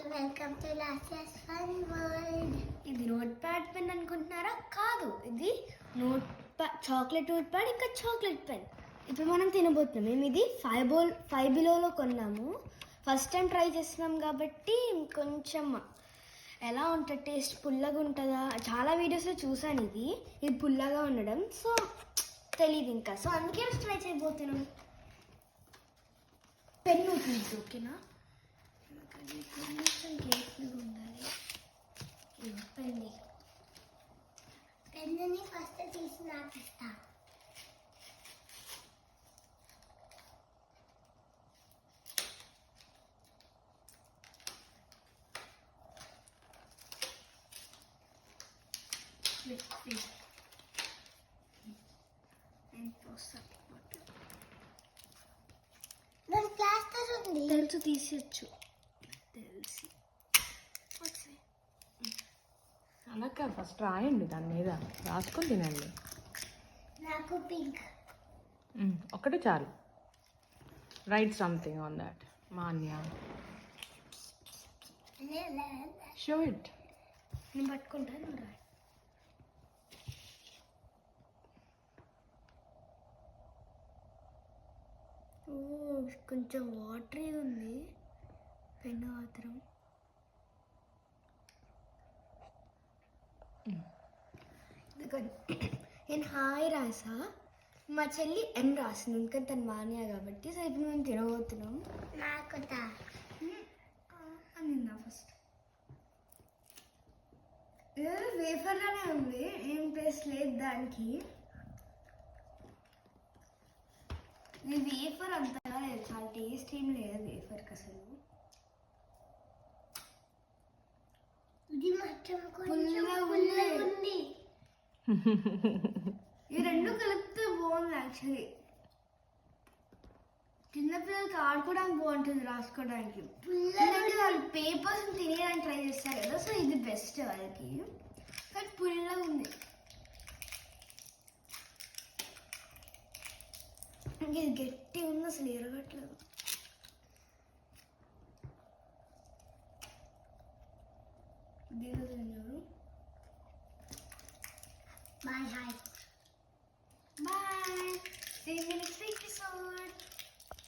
Welcome to Lasya's fun world. ఇది note pad pen అనుకుంటున్నారా? కాదు, ఇది చాక్లెట్ నోట్ ప్యాడ్, ఇంకా చాక్లెట్ పెన్. ఇప్పుడు మనం తినబోతున్నాం. మేము ఇది ఫైవ్ బిలోలో కొన్నాము. ఫస్ట్ టైం ట్రై చేస్తున్నాం కాబట్టి కొంచెం ఎలా ఉంటుంది, టేస్ట్ పుల్లగా ఉంటుందా? చాలా వీడియోస్లో చూసాను ఇది పుల్లగా ఉండడం, సో తెలియదు ఇంకా. సో అందుకే ట్రై చేయబోతున్నాం. పెన్ను తీసి ఓకేనా? కొంచెం కేర్ఫుల్గా ఉండాలి. పెన్నుని ఫస్ట్ తీసి నాకు ఇస్తా. తెలుసు, తీసేయచ్చు. తెలిసి అలా ఫస్ట్ రాయండి, దాని మీద రాసుకొని తినండి. నాకు పింక్ ఒకటి చాలు. Write something on that. Manya, show it. నేను పట్టుకుంటాను. కొంచెం వాటరీ ఉంది పెన్ను మాత్రం. నేను హాయ్ రాసా, మా చెల్లి ఎన్ రాసింది, ఎందుకంటే తను మాన్యా కాబట్టి. సో ఇప్పుడు మేము తినబోతున్నాం. నాకు అందిందా ఫస్ట్? వేఫర్గానే ఉంది, ఏం టేస్ట్ లేదు దానికి. ఇది వేఫర్ అంతగా లేదు, చాలా టేస్ట్ ఏం లేదు వేఫర్కి అసలు. ఇది మాత్రం ఉంది. ఈ రెండు కలిపితే బాగుంది యాక్చువల్లీ. చిన్నపిల్లలకి ఆడుకోవడానికి బాగుంటుంది, రాసుకోవడానికి. వాళ్ళు పేపర్స్ తినేయడానికి ట్రై చేస్తారు కదా, సో ఇది బెస్ట్ వాళ్ళకి. కానీ పుల్లగా ఉంది. ఇది గట్టి ఉంది, అసలు ఎరగట్లేదు. Bye hi bye. See you next episode.